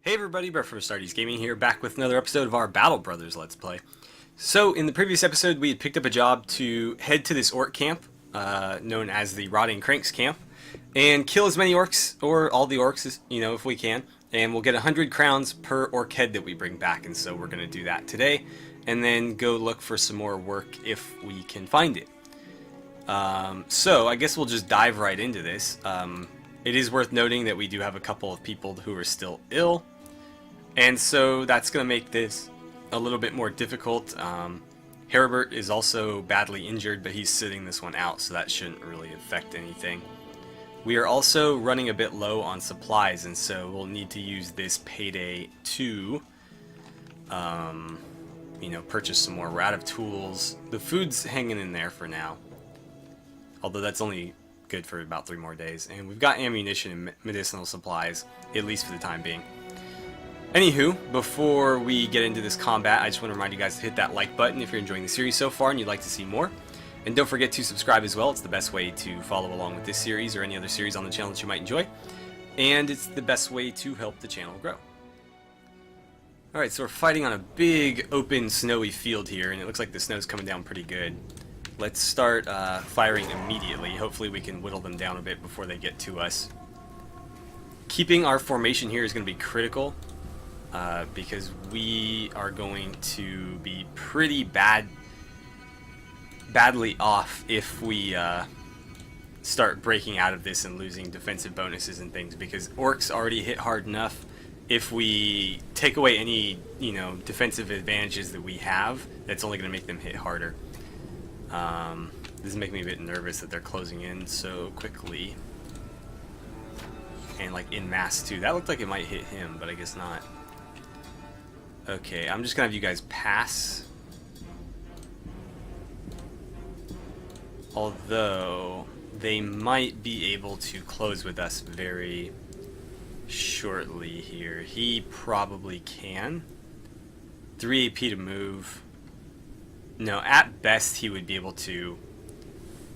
Hey everybody, Brett from AstartesGaming here, back with another episode of our Battle Brothers Let's Play. So, in the previous episode, we had picked up a job to head to this orc camp, known as the Rotting Cranks camp, and kill as many orcs, or all the orcs, if we can, and we'll get 100 crowns per orc head that we bring back, and so we're going to do that today, and then go look for some more work if we can find it. So, I guess we'll just dive right into this. It is worth noting that we do have a couple of people who are still ill, and so that's going to make this a little bit more difficult. Heribert is also badly injured, but he's sitting this one out, so that shouldn't really affect anything. We are also running a bit low on supplies, and so we'll need to use this payday to, purchase some more. We're out of tools. The food's hanging in there for now, although that's only good for about 3 more days. And we've got ammunition and medicinal supplies, at least for the time being. Anywho, before we get into this combat, I just want to remind you guys to hit that like button if you're enjoying the series so far and you'd like to see more. And don't forget to subscribe as well. It's the best way to follow along with this series or any other series on the channel that you might enjoy. And it's the best way to help the channel grow. Alright, so we're fighting on a big, open, snowy field here, and it looks like the snow's coming down pretty good. Let's start firing immediately. Hopefully we can whittle them down a bit before they get to us. Keeping our formation here is going to be critical. Because we are going to be pretty badly off if we start breaking out of this and losing defensive bonuses and things, because orcs already hit hard enough. If we take away any defensive advantages that we have, that's only going to make them hit harder. This is making me a bit nervous that they're closing in so quickly, and like in mass too. That looked like it might hit him, but I guess not. Okay, I'm just gonna have you guys pass. Although, they might be able to close with us very shortly here. He probably can. 3 AP to move. No, at best he would be able to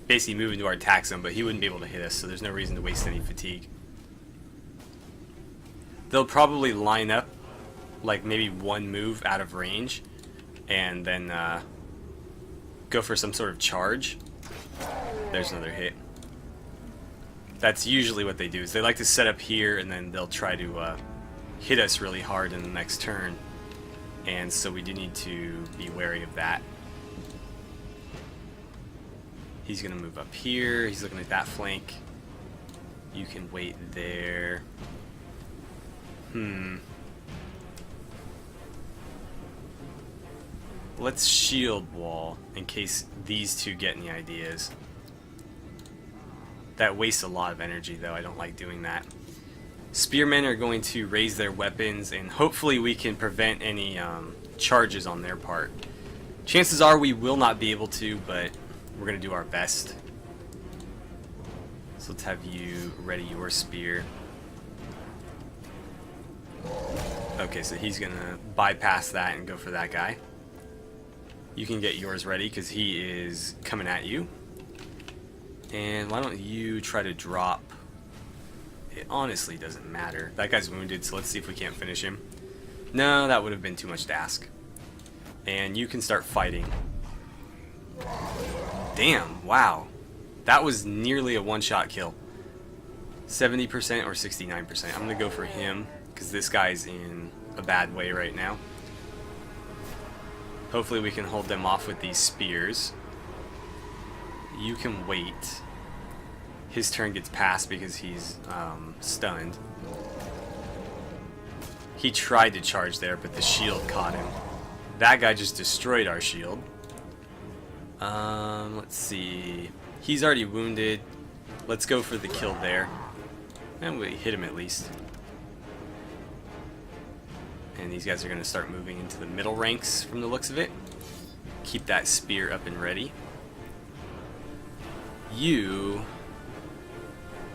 basically move into our attack zone, but he wouldn't be able to hit us, so there's no reason to waste any fatigue. They'll probably line up like maybe 1 move out of range and then go for some sort of charge. There's another hit. That's usually what they do, is they like to set up here and then they'll try to hit us really hard in the next turn, and so we do need to be wary of that. He's gonna move up here. He's looking at that flank. You can wait there. Let's shield wall in case these two get any ideas. That wastes a lot of energy though, I don't like doing that. Spearmen are going to raise their weapons, and hopefully we can prevent any charges on their part. Chances are we will not be able to, but we're going to do our best. So let's have you ready your spear. Okay, so he's going to bypass that and go for that guy. You can get yours ready because he is coming at you. And why don't you try to drop? It honestly doesn't matter. That guy's wounded, so let's see if we can't finish him. No, that would have been too much to ask. And you can start fighting. Damn, wow. That was nearly a one-shot kill. 70% or 69%. I'm going to go for him because this guy's in a bad way right now. Hopefully we can hold them off with these spears. You can wait. His turn gets passed because he's stunned. He tried to charge there, but the shield caught him. That guy just destroyed our shield. Let's see. He's already wounded. Let's go for the kill there. And we hit him at least. And these guys are going to start moving into the middle ranks from the looks of it. Keep that spear up and ready. You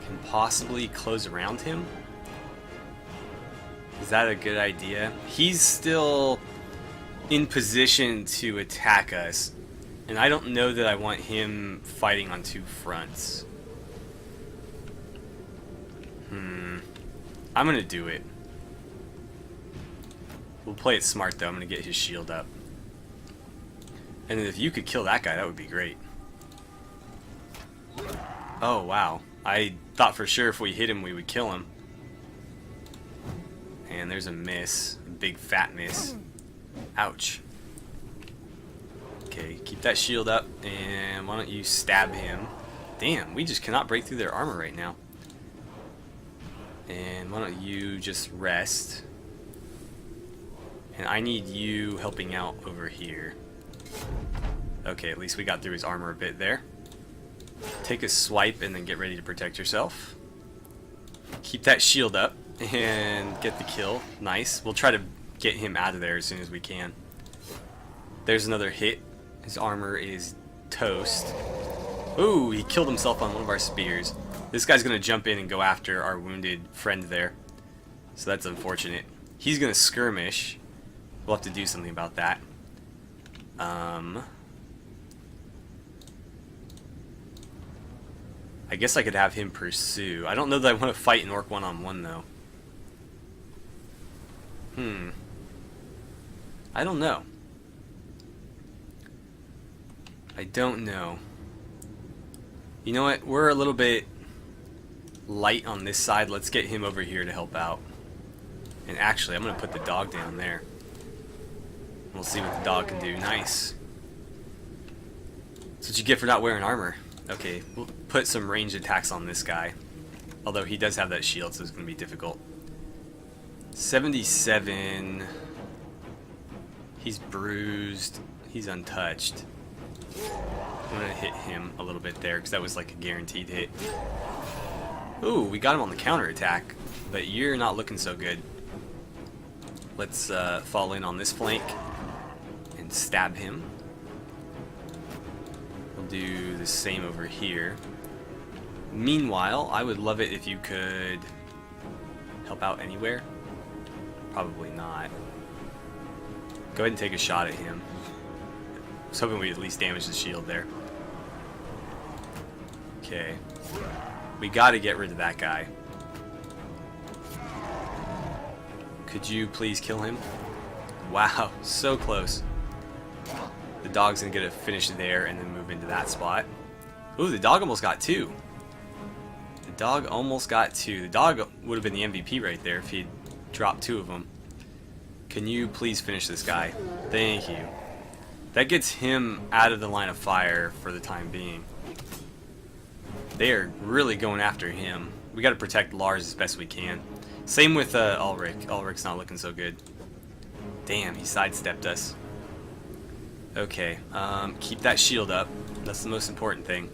can possibly close around him. Is that a good idea? He's still in position to attack us, and I don't know that I want him fighting on 2 fronts. I'm gonna do it. We'll play it smart though. I'm going to get his shield up. And if you could kill that guy, that would be great. Oh, wow. I thought for sure if we hit him, we would kill him. And there's a miss. A big fat miss. Ouch. Okay, keep that shield up. And why don't you stab him? Damn, we just cannot break through their armor right now. And why don't you just rest? And I need you helping out over here. Okay, at least we got through his armor a bit there. Take a swipe and then get ready to protect yourself. Keep that shield up and get the kill. Nice. We'll try to get him out of there as soon as we can. There's another hit. His armor is toast. Ooh, he killed himself on one of our spears. This guy's going to jump in and go after our wounded friend there. So that's unfortunate. He's going to skirmish. We'll have to do something about that. I guess I could have him pursue. I don't know that I want to fight an orc one-on-one, though. I don't know. I don't know. You know what? We're a little bit light on this side. Let's get him over here to help out. And actually, I'm going to put the dog down there. We'll see what the dog can do. Nice. That's what you get for not wearing armor. Okay, we'll put some ranged attacks on this guy. Although he does have that shield, so it's going to be difficult. 77. He's bruised. He's untouched. I'm going to hit him a little bit there, because that was like a guaranteed hit. Ooh, we got him on the counterattack, but you're not looking so good. Let's fall in on this flank and stab him. We'll do the same over here. Meanwhile, I would love it if you could help out anywhere. Probably not. Go ahead and take a shot at him. I was hoping we'd at least damage the shield there. Okay. We gotta get rid of that guy. Could you please kill him? Wow, so close. The dog's gonna get a finish there and then move into that spot. Ooh, the dog almost got two. The dog almost got two. The dog would have been the MVP right there if he'd dropped two of them. Can you please finish this guy? Thank you. That gets him out of the line of fire for the time being. They are really going after him. We got to protect Lars as best we can. Same with Ulrich. Ulrich's not looking so good. Damn, he sidestepped us. Okay, keep that shield up. That's the most important thing.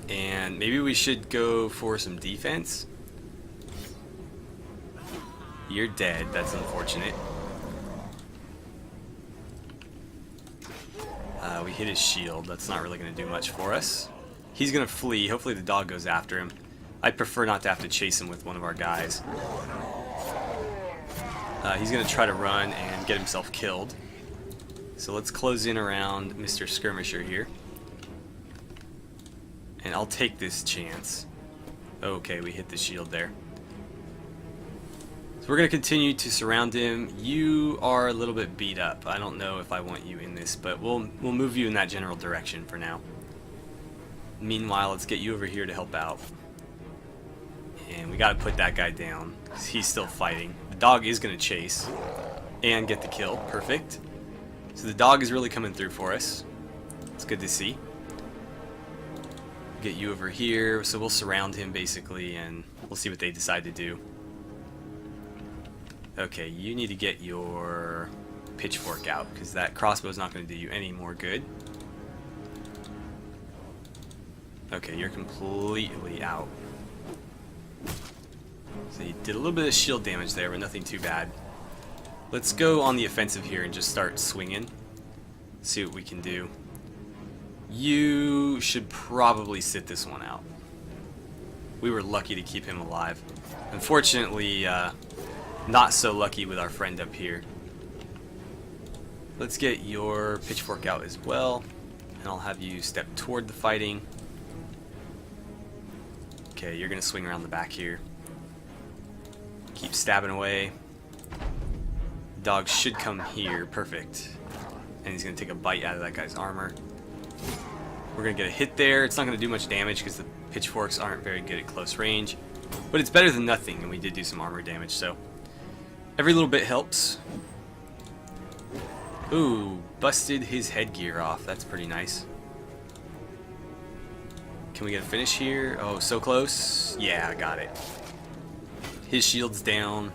And maybe we should go for some defense. You're dead. That's unfortunate. We hit his shield. That's not really going to do much for us. He's going to flee. Hopefully the dog goes after him. I'd prefer not to have to chase him with one of our guys. He's going to try to run and get himself killed. So let's close in around Mr. Skirmisher here. And I'll take this chance. Okay, we hit the shield there. So we're going to continue to surround him. You are a little bit beat up. I don't know if I want you in this, but we'll move you in that general direction for now. Meanwhile, let's get you over here to help out. And we got to put that guy down, because he's still fighting. The dog is going to chase and get the kill. Perfect. So the dog is really coming through for us. It's good to see. Get you over here. So we'll surround him basically, and we'll see what they decide to do. Okay, you need to get your pitchfork out, because that crossbow is not going to do you any more good. Okay, you're completely out. So you did a little bit of shield damage there, but nothing too bad. Let's go on the offensive here and just start swinging. See what we can do. You should probably sit this one out. We were lucky to keep him alive. Unfortunately, not so lucky with our friend up here. Let's get your pitchfork out as well, and I'll have you step toward the fighting. Okay, you're gonna swing around the back here. Keep stabbing away. Dog should come here. Perfect. And he's going to take a bite out of that guy's armor. We're going to get a hit there. It's not going to do much damage because the pitchforks aren't very good at close range. But it's better than nothing, and we did do some armor damage, so every little bit helps. Ooh, busted his headgear off. That's pretty nice. Can we get a finish here? Oh, so close. Yeah, I got it. His shield's down.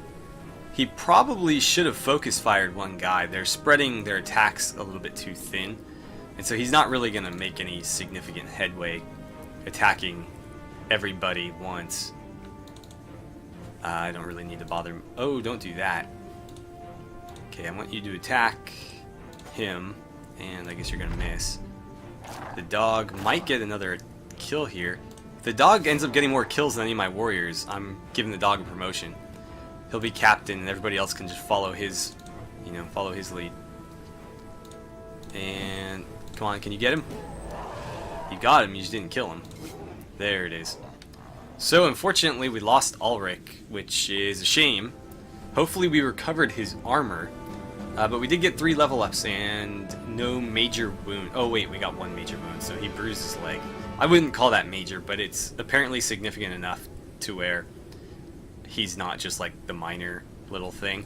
He probably should have focus fired one guy. They're spreading their attacks a little bit too thin. And so he's not really going to make any significant headway attacking everybody once. I don't really need to bother him. Oh, don't do that. Okay, I want you to attack him. And I guess you're going to miss. The dog might get another kill here. If the dog ends up getting more kills than any of my warriors, I'm giving the dog a promotion. He'll be captain and everybody else can just follow his, follow his lead. And come on, can you get him? You got him, you just didn't kill him. There it is. So unfortunately we lost Ulrich, which is a shame. Hopefully we recovered his armor. But we did get 3 level ups and no major wound. Oh wait, we got 1 major wound, so he bruised his leg. I wouldn't call that major, but it's apparently significant enough to where he's not just like the minor little thing.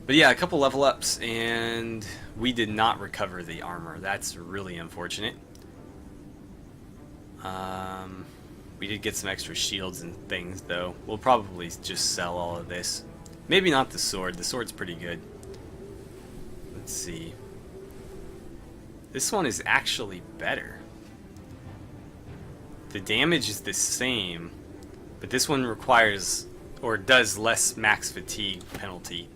But yeah, a couple level ups, and we did not recover the armor. That's really unfortunate. We did get some extra shields and things, though. We'll probably just sell all of this. Maybe not the sword. The sword's pretty good. Let's see. This one is actually better. The damage is the same, but this one requires, or does, less max fatigue penalty,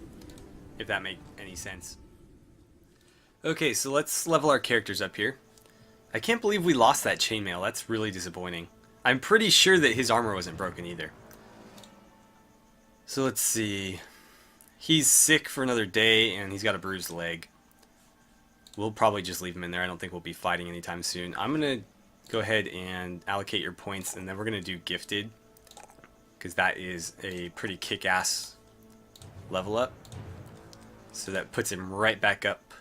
if that makes any sense. Okay, so let's level our characters up here. I can't believe we lost that chainmail. That's really disappointing. I'm pretty sure that his armor wasn't broken either. So let's see. He's sick for another day, and he's got a bruised leg. We'll probably just leave him in there. I don't think we'll be fighting anytime soon. I'm going to go ahead and allocate your points, and then we're going to do gifted, because that is a pretty kick-ass level up. So that puts him right back up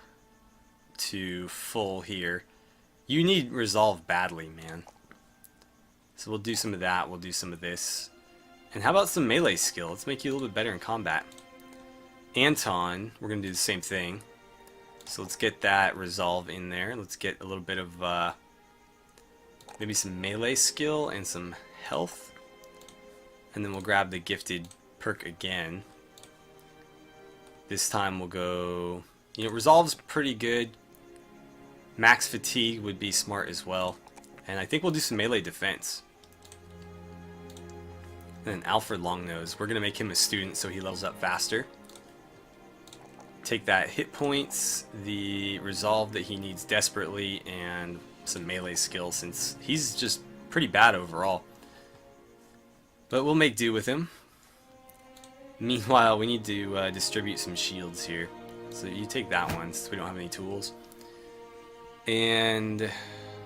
to full here. You need resolve badly, man. So we'll do some of that. We'll do some of this. And how about some melee skill? Let's make you a little bit better in combat. Anton, we're going to do the same thing. So let's get that resolve in there. Let's get a little bit of maybe some melee skill and some health. And then we'll grab the gifted perk again. This time we'll go... resolve's pretty good. Max fatigue would be smart as well. And I think we'll do some melee defense. And then Alfred Longnose. We're going to make him a student so he levels up faster. Take that hit points, the resolve that he needs desperately, and some melee skill since he's just pretty bad overall. But we'll make do with him. Meanwhile, we need to distribute some shields here. So you take that one since we don't have any tools. And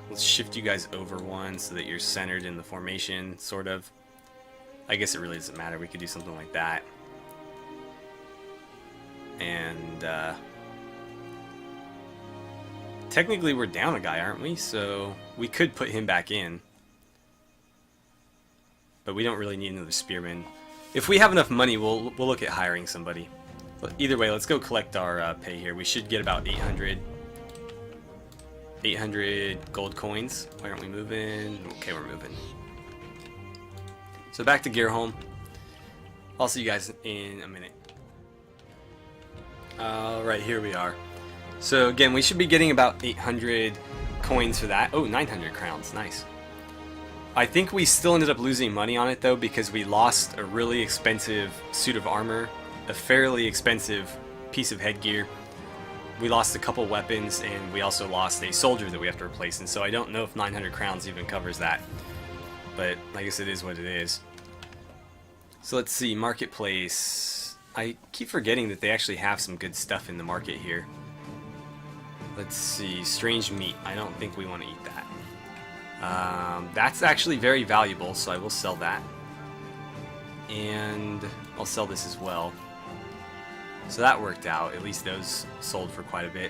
let's shift you guys over one so that you're centered in the formation, sort of. I guess it really doesn't matter. We could do something like that. And technically we're down a guy, aren't we? So we could put him back in. But we don't really need another spearman. If we have enough money, we'll look at hiring somebody. But either way, let's go collect our pay here. We should get about 800 gold coins. Why aren't we moving? Okay, we're moving. So back to Gearholm. I'll see you guys in a minute. Alright, here we are. So again, we should be getting about 800 coins for that. Oh, 900 crowns. Nice. I think we still ended up losing money on it though, because we lost a really expensive suit of armor, a fairly expensive piece of headgear. We lost a couple weapons, and we also lost a soldier that we have to replace, and so I don't know if 900 crowns even covers that. But I guess it is what it is. So let's see, marketplace. I keep forgetting that they actually have some good stuff in the market here. Let's see, strange meat. I don't think we want to eat that. That's actually very valuable, so I will sell that. And I'll sell this as well. So that worked out. At least those sold for quite a bit.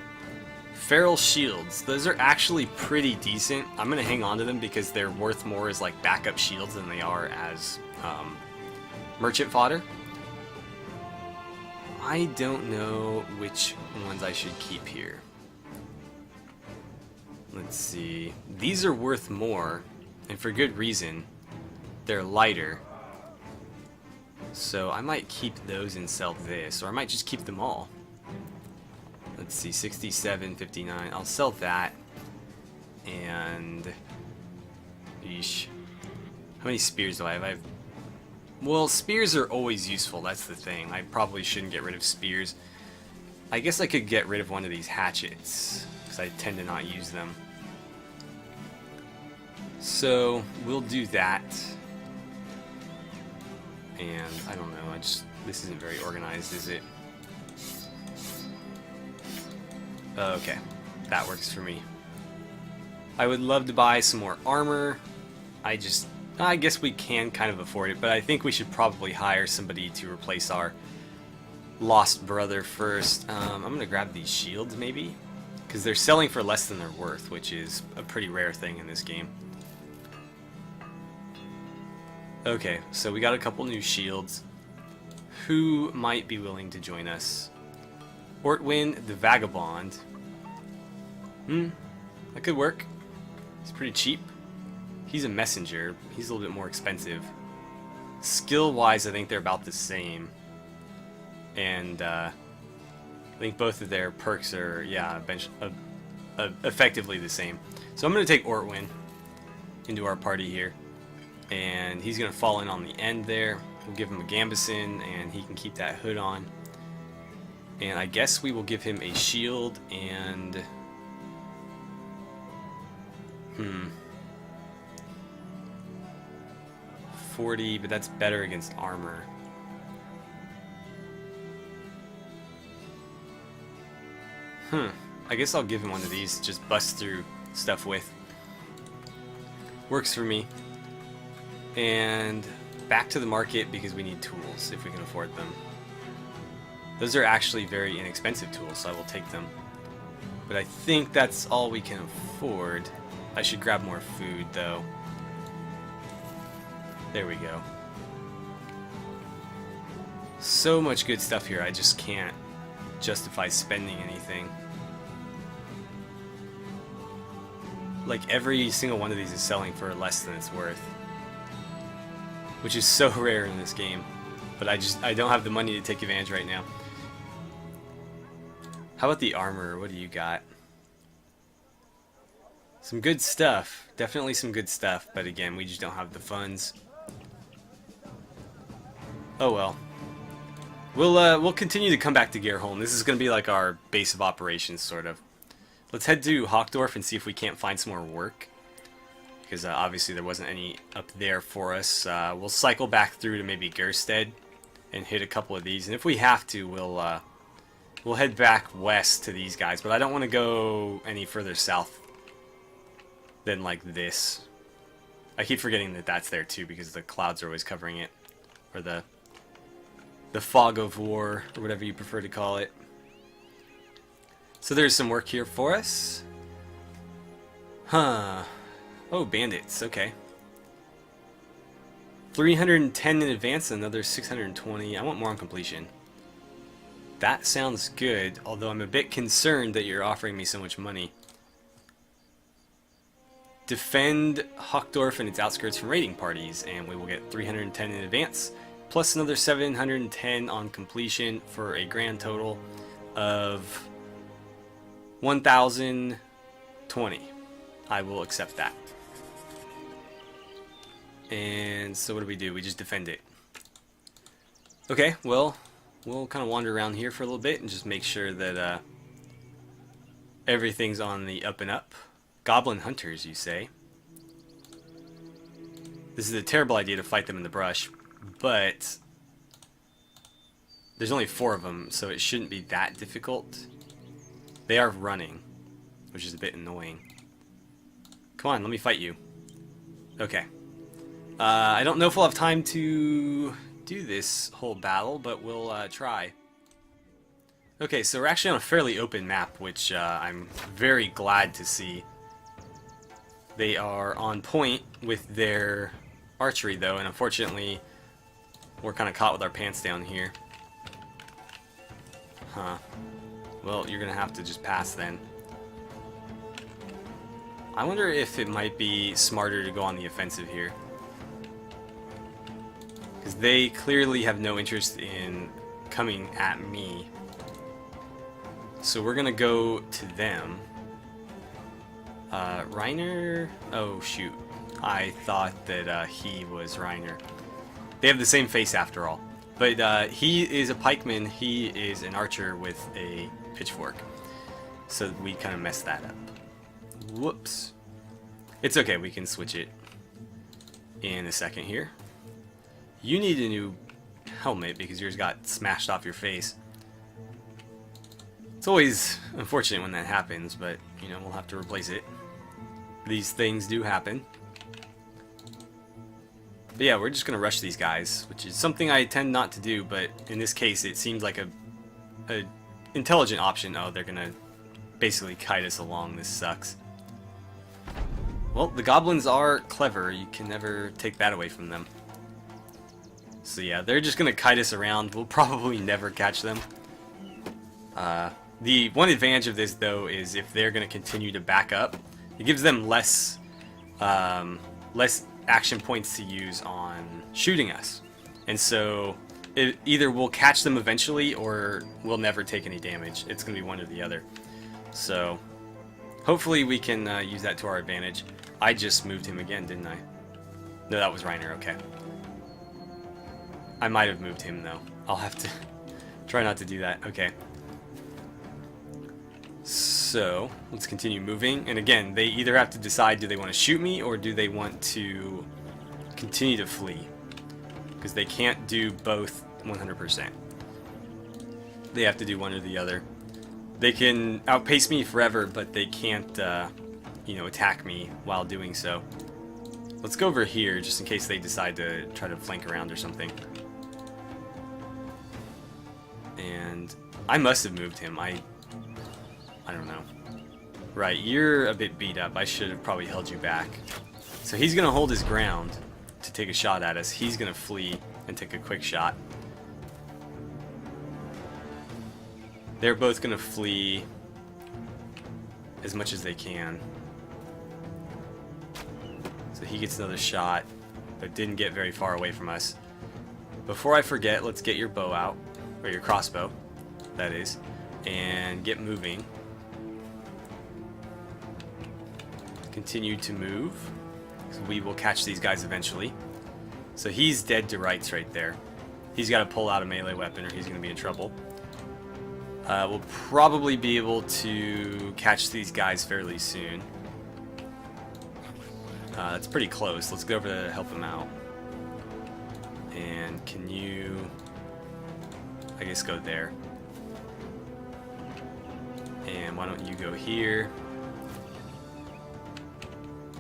Feral shields. Those are actually pretty decent. I'm going to hang on to them because they're worth more as like backup shields than they are as merchant fodder. I don't know which ones I should keep here. Let's see. These are worth more, and for good reason. They're lighter. So I might keep those and sell this, or I might just keep them all. Let's see, 67, 59. I'll sell that. And... Yeesh. How many spears do I have? Well, spears are always useful, that's the thing. I probably shouldn't get rid of spears. I guess I could get rid of one of these hatchets, because I tend to not use them. So, we'll do that. And, I don't know, this isn't very organized, is it? Okay, that works for me. I would love to buy some more armor. I guess we can kind of afford it, but I think we should probably hire somebody to replace our lost brother first. I'm going to grab these shields, maybe? Because they're selling for less than they're worth, which is a pretty rare thing in this game. Okay, so we got a couple new shields. Who might be willing to join us? Ortwin the Vagabond. That could work. He's pretty cheap. He's a messenger. He's a little bit more expensive. Skill-wise, I think they're about the same. And I think both of their perks are, yeah, effectively the same. So I'm going to take Ortwin into our party here. And he's going to fall in on the end there. We'll give him a gambeson, and he can keep that hood on. And I guess we will give him a shield and... 40, but that's better against armor. I guess I'll give him one of these, just bust through stuff with. Works for me. And back to the market because we need tools if we can afford them. Those are actually very inexpensive tools, so I will take them. But I think that's all we can afford. I should grab more food, though. There we go. So much good stuff here, I just can't justify spending anything. Like, every single one of these is selling for less than it's worth. Which is so rare in this game. But I don't have the money to take advantage right now. How about the armor? What do you got? Some good stuff. Definitely some good stuff, but again, we just don't have the funds. Oh well. We'll continue to come back to Gerholm. This is going to be like our base of operations, sort of. Let's head to Hochdorf and see if we can't find some more work. Because obviously there wasn't any up there for us. We'll cycle back through to maybe Gersted and hit a couple of these. And if we have to, we'll head back west to these guys. But I don't want to go any further south than like this. I keep forgetting that that's there too because the clouds are always covering it. Or the fog of war, or whatever you prefer to call it. So there's some work here for us. Huh. Oh, bandits. Okay. 310 in advance, another 620. I want more on completion. That sounds good, although I'm a bit concerned that you're offering me so much money. Defend Hochdorf and its outskirts from raiding parties, and we will get 310 in advance, plus another 710 on completion for a grand total of 1,020. I will accept that. And so what do? We just defend it. Okay, well, we'll kind of wander around here for a little bit and just make sure that everything's on the up and up. Goblin hunters, you say? This is a terrible idea to fight them in the brush, but there's only 4 of them, so it shouldn't be that difficult. They are running, which is a bit annoying. Come on, let me fight you. Okay. I don't know if we'll have time to do this whole battle, but we'll try. Okay, so we're actually on a fairly open map, which I'm very glad to see. They are on point with their archery, though, and unfortunately, we're kind of caught with our pants down here. Huh. Well, you're going to have to just pass then. I wonder if it might be smarter to go on the offensive here. Because they clearly have no interest in coming at me. So we're going to go to them. Reiner? Oh, shoot. I thought that he was Reiner. They have the same face after all. But he is a pikeman, he is an archer with a pitchfork. So we kind of messed that up. Whoops. It's okay, we can switch it in a second here. You need a new helmet because yours got smashed off your face. It's always unfortunate when that happens, but, you know, we'll have to replace it. These things do happen. But yeah, we're just going to rush these guys, which is something I tend not to do, but in this case it seems like a intelligent option. Oh, they're going to basically kite us along. This sucks. Well, the goblins are clever. You can never take that away from them. So yeah, they're just going to kite us around. We'll probably never catch them. The one advantage of this, though, is if they're going to continue to back up, it gives them less action points to use on shooting us. And so either we'll catch them eventually or we'll never take any damage. It's going to be one or the other. So hopefully we can use that to our advantage. I just moved him again, didn't I? No, that was Reiner. Okay. I might have moved him, though. I'll have to try not to do that. Okay. So, let's continue moving. And again, they either have to decide, do they want to shoot me or do they want to continue to flee? Because they can't do both 100%. They have to do one or the other. They can outpace me forever, but they can't, you know, attack me while doing so. Let's go over here, just in case they decide to try to flank around or something. And I must have moved him. I don't know. Right, you're a bit beat up. I should have probably held you back. So he's going to hold his ground to take a shot at us. He's going to flee and take a quick shot. They're both going to flee as much as they can. So he gets another shot, but didn't get very far away from us. Before I forget, let's get your bow out, or your crossbow, that is, and get moving. Continue to move. So we will catch these guys eventually. So he's dead to rights right there. He's got to pull out a melee weapon or he's going to be in trouble. We'll probably be able to catch these guys fairly soon. That's pretty close. Let's go over to help him out. And can you... I guess go there. And why don't you go here?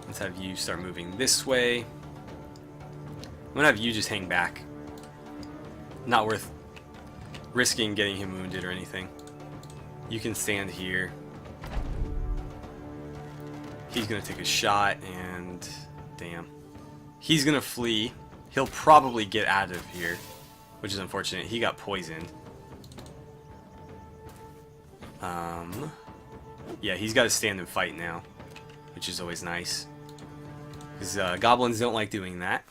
Let's have you start moving this way. I'm gonna have you just hang back. Not worth risking getting him wounded or anything. You can stand here. He's gonna take a shot and damn. He's gonna flee. He'll probably get out of here, which is unfortunate. He got poisoned. Yeah, he's got to stand and fight now, which is always nice. Because goblins don't like doing that.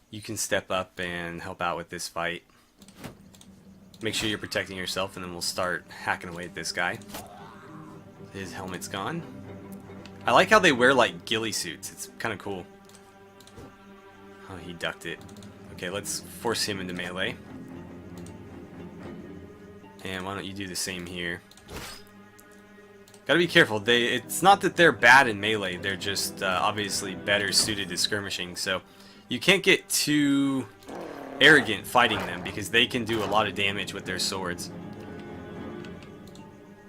You can step up and help out with this fight. Make sure you're protecting yourself, and then we'll start hacking away at this guy. His helmet's gone. I like how they wear like ghillie suits. It's kind of cool. Oh, he ducked it. Okay, let's force him into melee. And why don't you do the same here? Gotta be careful. It's not that they're bad in melee. They're just obviously better suited to skirmishing. So you can't get too arrogant fighting them because they can do a lot of damage with their swords.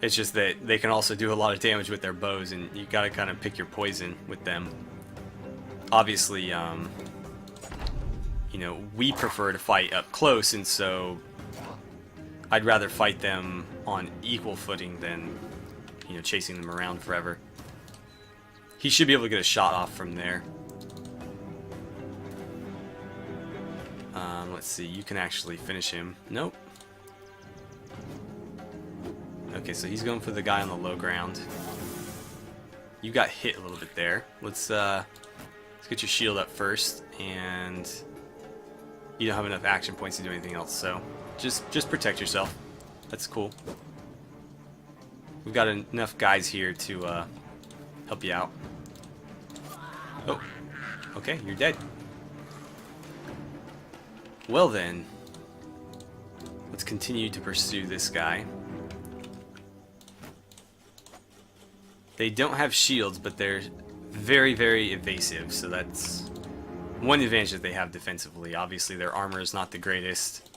It's just that they can also do a lot of damage with their bows, and you gotta kind of pick your poison with them. Obviously, you know, we prefer to fight up close, and so I'd rather fight them on equal footing than, you know, chasing them around forever. He should be able to get a shot off from there. Let's see, you can actually finish him. Nope. Okay, so he's going for the guy on the low ground. You got hit a little bit there. Let's get your shield up first, and you don't have enough action points to do anything else, so just protect yourself. That's cool. We've got enough guys here to help you out. Oh, okay, you're dead. Well then, let's continue to pursue this guy. They don't have shields, but they're very, very evasive, so that's one advantage that they have defensively. Obviously, their armor is not the greatest,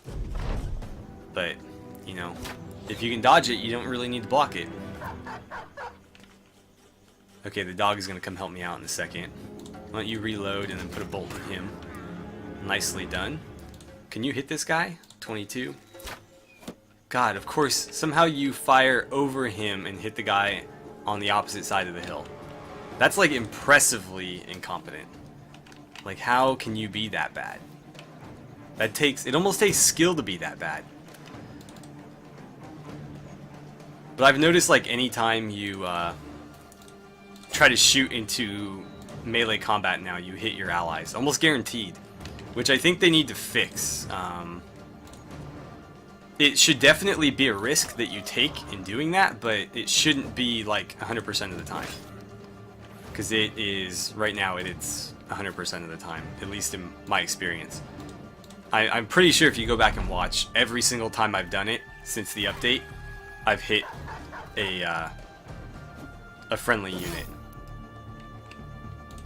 but, you know, if you can dodge it, you don't really need to block it. Okay, the dog is going to come help me out in a second. Why don't you reload and then put a bolt in him. Nicely done. Can you hit this guy? 22. God, of course, somehow you fire over him and hit the guy on the opposite side of the hill. That's like impressively incompetent. Like, how can you be that bad? It almost takes skill to be that bad. But I've noticed, like, anytime you try to shoot into melee combat now, you hit your allies. Almost guaranteed. Which I think they need to fix. It should definitely be a risk that you take in doing that, but it shouldn't be like 100% of the time. Because it is, right now, it's 100% of the time, at least in my experience. I'm pretty sure if you go back and watch, every single time I've done it since the update, I've hit a friendly unit.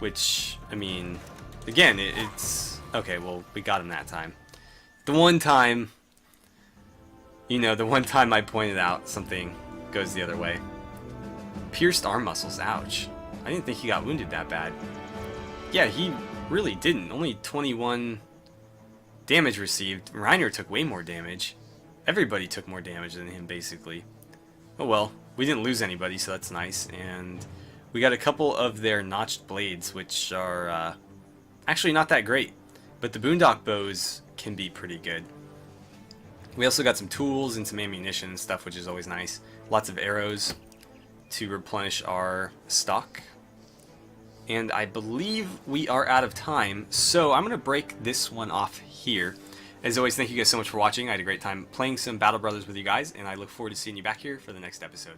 Which, I mean, again, it's... Okay, well, we got him that time. The one time, you know, the one time I pointed out something goes the other way. Pierced arm muscles, ouch. I didn't think he got wounded that bad. Yeah, he really didn't. Only 21 damage received. Reiner took way more damage. Everybody took more damage than him, basically. Oh well, we didn't lose anybody, so that's nice. And we got a couple of their notched blades, which are actually not that great. But the Boondock bows can be pretty good. We also got some tools and some ammunition and stuff, which is always nice. Lots of arrows to replenish our stock. And I believe we are out of time, so I'm going to break this one off here. As always, thank you guys so much for watching. I had a great time playing some Battle Brothers with you guys, and I look forward to seeing you back here for the next episode.